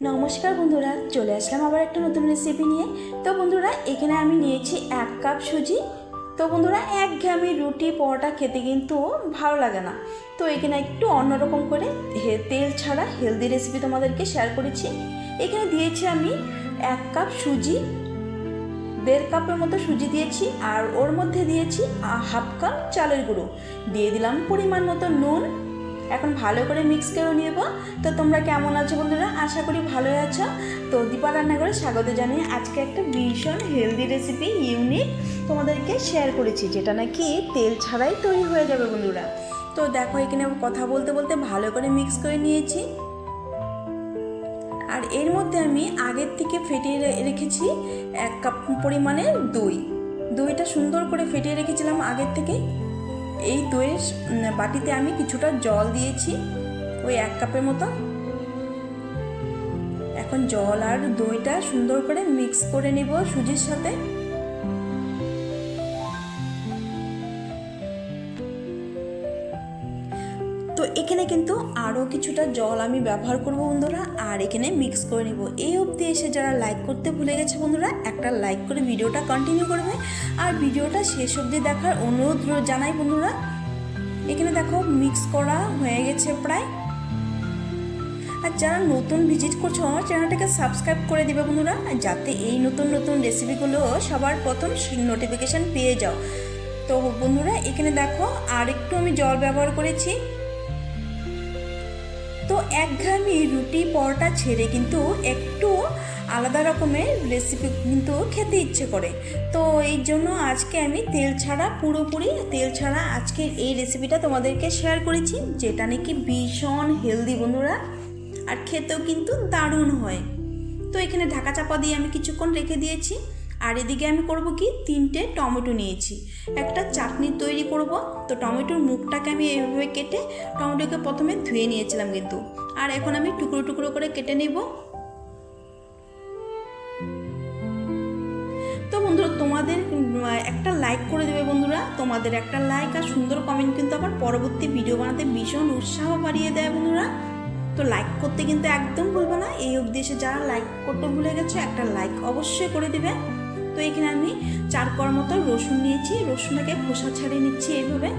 নমস্কার বন্ধুরা, চলে আসলাম আবার একটা নতুন রেসিপি নিয়ে। তো বন্ধুরা, এখানে আমি নিয়েছি 1 কাপ সুজি। তো বন্ধুরা, একঘেয়েমি রুটি পরোটা খেতে কিন্তু ভালো লাগে না। তো এখানে একটু অন্যরকম করে তেল ছাড়া হেলদি রেসিপি তোমাদেরকে শেয়ার করেছি। এখানে দিয়েছি আমি 1 কাপ সুজি, 1.5 কাপের মতো সুজি দিয়েছি, আর ওর মধ্যে দিয়েছি 1/2 কাপ চালের গুঁড়ো, দিয়ে দিলাম পরিমাণ মতো নুন। এখন ভালো করে মিক্স করে নেব। তো তোমরা কেমন আছো বন্ধুরা? আশা করি ভালোই আছো। তো দীপা রান্নাঘরে স্বাগত জানিয়ে আজকে একটা ভীষণ হেলদি রেসিপি ইউনিক তোমাদেরকে শেয়ার করেছি, যেটা নাকি তেল ছাড়াই তৈরি হয়ে যাবে বন্ধুরা। তো দেখো, এখানে কথা বলতে বলতে ভালো করে মিক্স করে নিয়েছি। আর এর মধ্যে আমি আগের থেকে ফেটিয়ে রেখেছি 1 কাপ পরিমাণে দইটা সুন্দর করে ফেটিয়ে রেখেছিলাম আগের থেকে। এই দইয়ের বাটিতে আমি কিছুটা জল দিয়েছি, ওই 1 কাপের মতো। এখন জল আর দইটা সুন্দর করে মিক্স করে নেব সুজির সাথে। তো এখানে কিন্তু আরও কিছুটা জল আমি ব্যবহার করব বন্ধুরা, আর এখানে মিক্স করে নেব। এই অবধি এসে যারা লাইক করতে ভুলে গেছে বন্ধুরা, একটা লাইক করে ভিডিওটা কন্টিনিউ করবে, আর ভিডিওটা শেষ অবধি দেখার অনুরোধ জানাই বন্ধুরা। এখানে দেখো, মিক্স করা হয়ে গেছে প্রায়। আর যারা নতুন ভিজিট করছো আমার চ্যানেলটাকে সাবস্ক্রাইব করে দিবে বন্ধুরা, যাতে এই নতুন নতুন রেসিপিগুলো সবার প্রথম নোটিফিকেশান পেয়ে যাও। তো বন্ধুরা, এখানে দেখো আর একটু আমি জল ব্যবহার করেছি। তো একঘেয়েমি রুটি পরোটা ছেড়ে কিন্তু একটু আলাদা রকমের রেসিপি কিন্তু খেতে ইচ্ছে করে। তো এই জন্য আজকে আমি পুরোপুরি তেল ছাড়া আজকের এই রেসিপিটা তোমাদেরকে শেয়ার করেছি, যেটা নাকি ভীষণ হেলদি বন্ধুরা, আর খেতেও কিন্তু দারুণ হয়। তো এখানে ঢাকা চাপা দিয়ে আমি কিছুক্ষণ রেখে দিয়েছি। আর এদিকে আমি করব কি, 3টে টমেটো নিয়েছি, একটা চাটনি তৈরি করব। তো টমেটোর মুখটাকে আমি এইভাবে কেটে টমেটোকে প্রথমে ধুয়ে নিয়েছিলাম কিন্তু, আর এখন আমি টুকরো টুকরো করে কেটে নেব। তো বন্ধুরা, তোমাদের একটা লাইক করে দেবে বন্ধুরা। তোমাদের একটা লাইক আর সুন্দর কমেন্ট কিন্তু আমার পরবর্তী ভিডিও বানাতে ভীষণ উৎসাহ বাড়িয়ে দেয় বন্ধুরা। তো লাইক করতে কিন্তু একদম ভুলবে না। এই অবধি এসে যারা লাইক করতে ভুলে গেছো, একটা লাইক অবশ্যই করে দিবে। তো এখানে আমি 4 কোয়া মতো রসুন নিয়েছি, রসুনটাকে খোসা ছাড়িয়ে নিচ্ছি এইভাবে।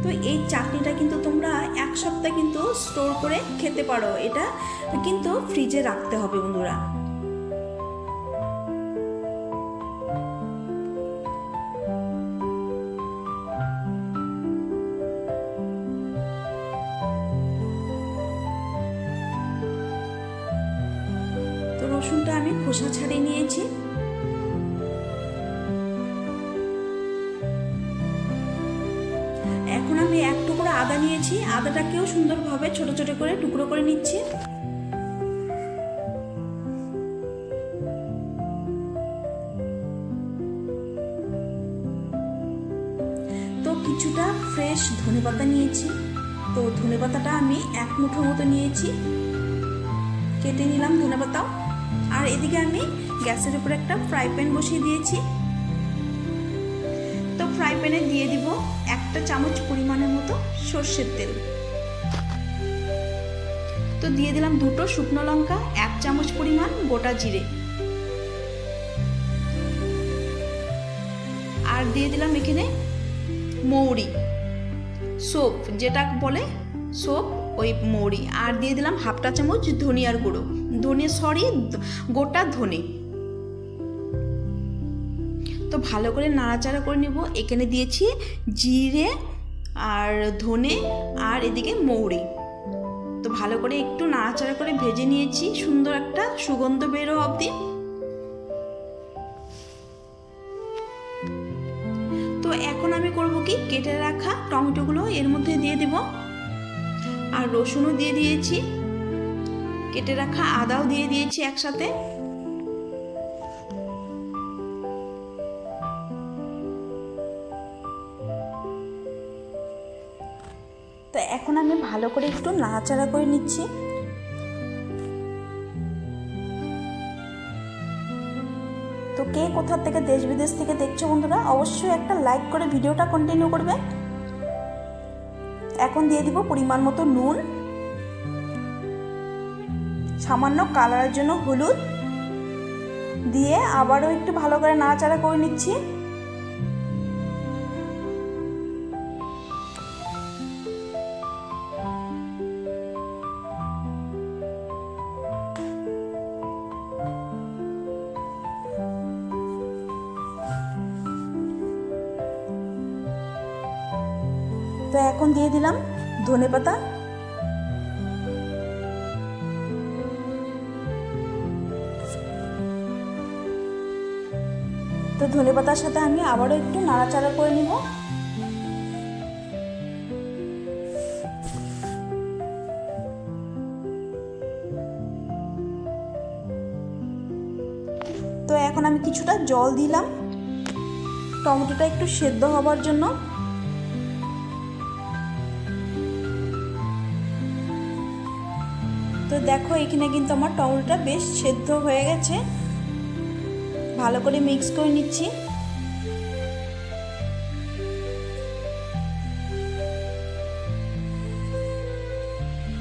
তো এই চাটনিটা কিন্তু তোমরা 1 সপ্তাহ কিন্তু স্টোর করে খেতে পারো, এটা কিন্তু ফ্রিজে রাখতে হবে বন্ধুরা। তো রসুনটা আমি খোসা ছাড়িয়ে নিয়েছি। এখন আমি 1 টুকরো আদা নিয়েছি, আদাটাকেও সুন্দরভাবে ছোট ছোট করে টুকরো করে নিচ্ছি। তো কিছুটা ফ্রেশ ধনেপাতা নিয়েছি। তো ধনেপাতাটা আমি 1 মুঠো মতো নিয়েছি, কেটে নিলাম ধনেপাতাও। আর এদিকে আমি গ্যাসের উপর একটা ফ্রাই প্যান বসিয়ে দিয়েছি। তো ফ্রাই প্যানে দিয়ে দিব 1 চামচ পরিমাণের মতো সর্ষের তেল। তো দিয়ে দিলাম 2টো শুকনো লঙ্কা, 1 চামচ পরিমাণ গোটা জিরে, আর দিয়ে দিলাম এখানে মৌরি, সোপ যেটা বলে সোপ, ওই মৌরি। আর দিয়ে দিলাম 1/2 চামচ ধনিয়ার গুঁড়ো, গোটা ধনে। তো ভালো করে নাড়াচাড়া করে নেব। এখানে দিয়েছি জিরে আর ধনে, আর এদিকে মৌরি। তো ভালো করে একটু নাড়াচাড়া করে ভেজে নিয়েছি, সুন্দর একটা সুগন্ধ বেরো অবধি। তো এখন আমি করব কি, কেটে রাখা টমেটোগুলো এর মধ্যে দিয়ে দেব, আর রসুনও দিয়ে দিয়েছি, কেটে রাখা আদাও দিয়ে দিয়েছি একসাথে। তো এখন আমি ভালো করে একটু নাড়াচাড়া করে নিচ্ছি। তো কে কোথা থেকে দেশ বিদেশ থেকে দেখছো বন্ধুরা, অবশ্যই একটা লাইক করে ভিডিওটা কন্টিনিউ করবে। এখন দিয়ে দিব পরিমাণ মতো নুন, সামান্য কালারের জন্য হলুদ দিয়ে আবারও একটু ভালো করে নাড়াচাড়া করে নিচ্ছি। তো এখন দিয়ে দিলাম ধনেপাতা। তো ধনেপাতার সাথে আমি আবারও একটু নাড়াচাড়া করে নিব। তো এখন আমি কিছুটা জল দিলাম টমেটোটা একটু সেদ্ধ হবার জন্য। তো দেখো এখানে কিন্তু আমার টমেটোটা বেশ সেদ্ধ হয়ে গেছে। ভালো করে মিক্স করে নিচ্ছি।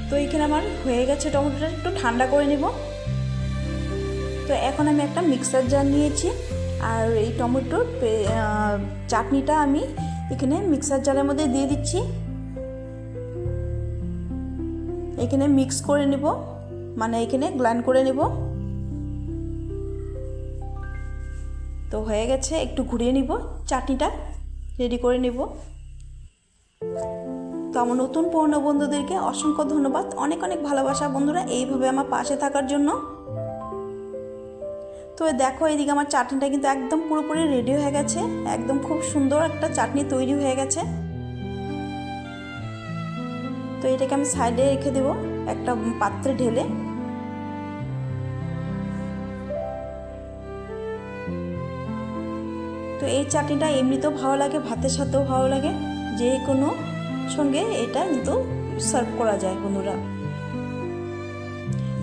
তো এখানে আমার হয়ে গেছে, টমেটোটা একটু ঠান্ডা করে নেব। তো এখন আমি একটা মিক্সার জার নিয়েছি আর এই টমেটোর চাটনিটা আমি এখানে মিক্সার জারের মধ্যে দিয়ে দিচ্ছি। এখানে মিক্স করে নেব, মানে এখানে গ্রাইন্ড করে নেব। তো হয়ে গেছে, একটু ঘুরিয়ে নিব, চাটনিটা রেডি করে নেব। তো আমার নতুন পুরনো বন্ধুদেরকে অসংখ্য ধন্যবাদ, অনেক অনেক ভালোবাসা বন্ধুরা এইভাবে আমার পাশে থাকার জন্য। তো দেখো এদিকে আমার চাটনিটা কিন্তু একদম পুরোপুরি রেডি হয়ে গেছে, একদম খুব সুন্দর একটা চাটনি তৈরি হয়ে গেছে। তো এটাকে আমি সাইডে রেখে দেব একটা পাত্রে ঢেলে। তো এই চাটনিটা এমনিতেও ভালো লাগে, ভাতের সাথেও ভালো লাগে, যে কোনো সঙ্গে এটা কিন্তু সার্ভ করা যায় বন্ধুরা।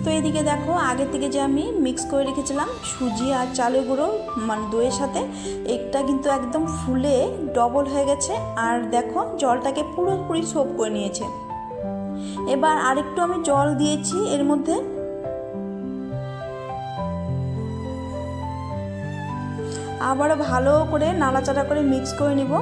তো এদিকে দেখো আগে থেকে যে আমি মিক্স করে রেখেছিলাম সুজি আর চালের গুঁড়ো মানে দইয়ের সাথে, এটা কিন্তু একদম ফুলে ডবল হয়ে গেছে। আর দেখো জলটাকে পুরোপুরি সোপ করে নিয়েছে। এবার আরেকটু আমি জল দিয়েছি এর মধ্যে। আবারও ভালো করে নাড়াচাড়া করে মিক্স করে নিব।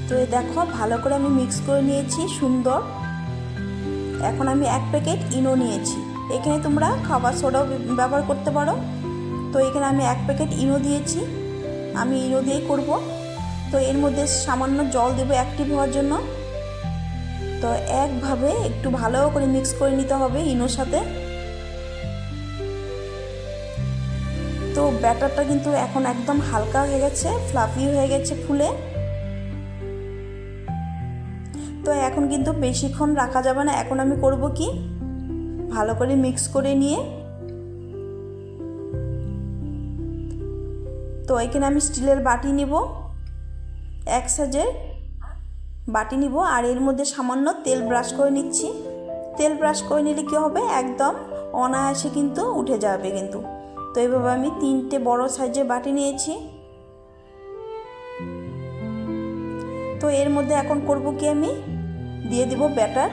তো দেখো ভালো করে আমি মিক্স করে নিয়েছি সুন্দর। এখন আমি 1 প্যাকেট ইনো নিয়েছি, এখানে তোমরা খাবার সোডাও ব্যবহার করতে পারো। তো এখানে আমি 1 প্যাকেট ইনো দিয়েছি, আমি ইনো দিয়ে করব। তো এর মধ্যে সামান্য জল দেবো অ্যাক্টিভ হওয়ার জন্য। তো একভাবে একটু ভালো করে মিক্স করে নিতে হবে ইনোর সাথে। তো ব্যাটারটা কিন্তু এখন একদম হালকা হয়ে গেছে, ফ্লাফি হয়ে গেছে ফুলে। তো এখন কিন্তু বেশিক্ষণ রাখা যাবে না। এখন আমি করব কি, ভালো করে মিক্স করে নিয়ে তো এখানে আমি স্টিলের বাটি নিব, এক সাইজের বাটি নিব। আর এর মধ্যে সামান্য তেল ব্রাশ করে নিচ্ছি। তেল ব্রাশ করে নিলে কী হবে, একদম অনায়াসে কিন্তু উঠে যাবে কিন্তু। তো এইভাবে আমি 3টে বড় সাইজের বাটি নিয়েছি। তো এর মধ্যে এখন করব কি, আমি দিয়ে দিব ব্যাটার।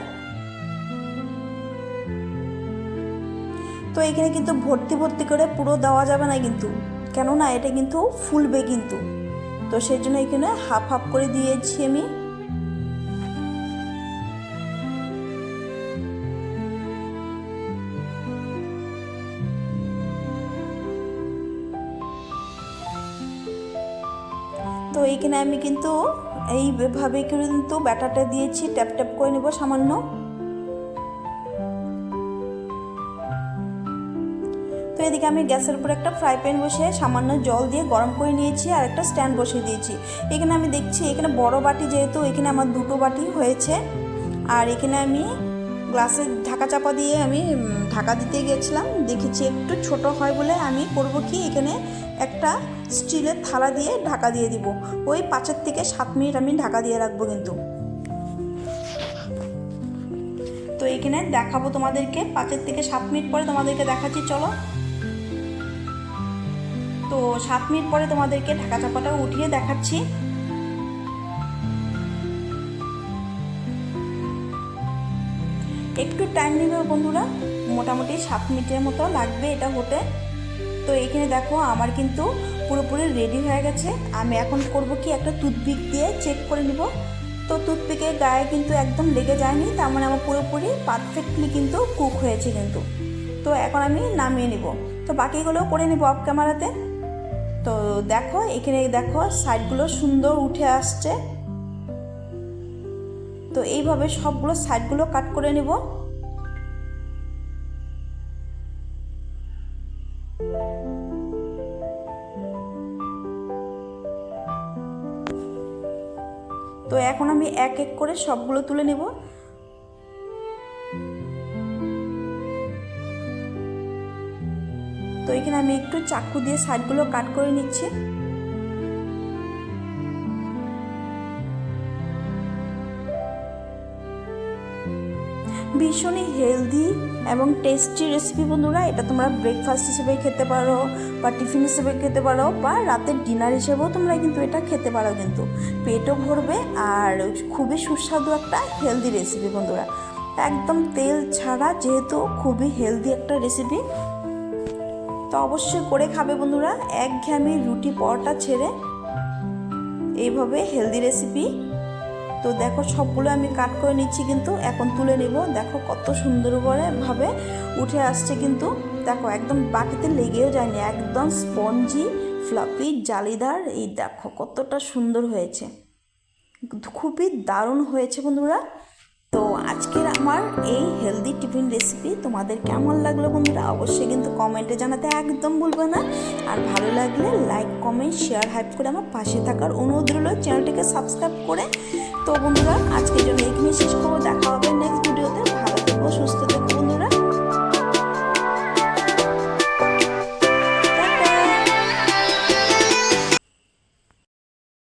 তো এখানে কিন্তু ভর্তি ভর্তি করে পুরো দেওয়া যাবে না কিন্তু, কেননা এটা কিন্তু ফুলবে কিন্তু। তো সেই জন্য এখানে হাফ হাফ করে দিয়েছি আমি। তো এইখানে আমি কিন্তু এইভাবে কিন্তু ব্যাটারটা দিয়েছি, ট্যাপ ট্যাপ করে নেব সামান্য। তো এদিকে আমি গ্যাসের উপর একটা ফ্রাই প্যান বসিয়ে সামান্য জল দিয়ে গরম করে নিয়েছি আর একটা স্ট্যান্ড বসিয়ে দিয়েছি। এখানে আমি দেখছি এখানে বড় বাটি, যেহেতু এখানে আমার 2টো বাটি হয়েছে। আর এখানে আমি গ্লাসে ঢাকা চাপা দিয়ে আমি ঢাকা দিতে গিয়েছিলাম, দেখেছি একটু ছোট হয় বলে আমি করব কি এখানে একটা স্টিলের থালা দিয়ে ঢাকা দিয়ে দিব। ওই 5 থেকে 7 মিনিট আমি ঢাকা দিয়ে রাখবো কিন্তু। তো এখানে দেখাবো তোমাদেরকে 5 থেকে 7 মিনিট পরে তোমাদেরকে দেখাচ্ছি, চলো। তো 7 মিনিট পরে তোমাদেরকে ঢাকা চাপাটা উঠিয়ে দেখাচ্ছি। একটু টাইম নেবে বন্ধুরা, মোটামুটি 7 মিনিটের মতো লাগবে এটা হতে। তো এখানে দেখো আমার কিন্তু পুরোপুরি রেডি হয়ে গেছে। আমি এখন করব কি একটা টুথপিক দিয়ে চেক করে নিব। তো টুথপিকের গায়ে কিন্তু একদম লেগে যায়নি, তার মানে আমার পুরোপুরি পারফেক্টলি কিন্তু কুক হয়েছে কিন্তু। তো এখন আমি নামিয়ে নিব, তো বাকিগুলোও করে নিব অফ ক্যামেরাতে। তো দেখো এখানে দেখো সাইডগুলো সুন্দর উঠে আসছে। তো এইভাবে সবগুলো সাইডগুলো কাট করে নিব। তো এখন আমি এক এক করে সবগুলো তুলে নেব। তো এখানে আমি একটু চাকু দিয়ে সাইডগুলো কাট করে নিচ্ছি। ভীষণই হেলদি এবং টেস্টি রেসিপি বন্ধুরা। এটা তোমরা ব্রেকফাস্ট হিসেবে খেতে পারো, বা টিফিন হিসেবে খেতে পারো, বা রাতের ডিনার হিসেবেও তোমরা কিন্তু এটা খেতে পারো কিন্তু। পেটও ভরবে আর খুবই সুস্বাদু একটা হেলদি রেসিপি বন্ধুরা, একদম তেল ছাড়া, যেহেতু খুবই হেলদি একটা রেসিপি। তো অবশ্যই করে খাবে বন্ধুরা, একঘেয়েমি রুটি পরোটা ছেড়ে এইভাবে হেলদি রেসিপি। তো দেখো সবগুলো আমি কাট করে নিচ্ছি কিন্তু, এখন তুলে নেব। দেখো কত সুন্দরভাবে উঠে আসছে কিন্তু। দেখো একদম বাটিতে লেগেও যায়নি, একদম স্পঞ্জি ফ্লাফি জালিদার। এই দেখো কতটা সুন্দর হয়েছে, খুবই দারুণ হয়েছে বন্ধুরা। তো আজকের আমার এই হেলদি টিফিন রেসিপি তোমাদের কেমন লাগলো বন্ধুরা, অবশ্যই কিন্তু কমেন্টে জানাতে একদম ভুলবে না। আর ভালো লাগলে লাইক কমেন্ট শেয়ার হাইপ করে আমার পাশে থাকার অনুরোধ রইল, চ্যানেলটিকে সাবস্ক্রাইব করে। তো বন্ধুরা আজকের জন্য এখানে শেষ করবো, দেখা হবে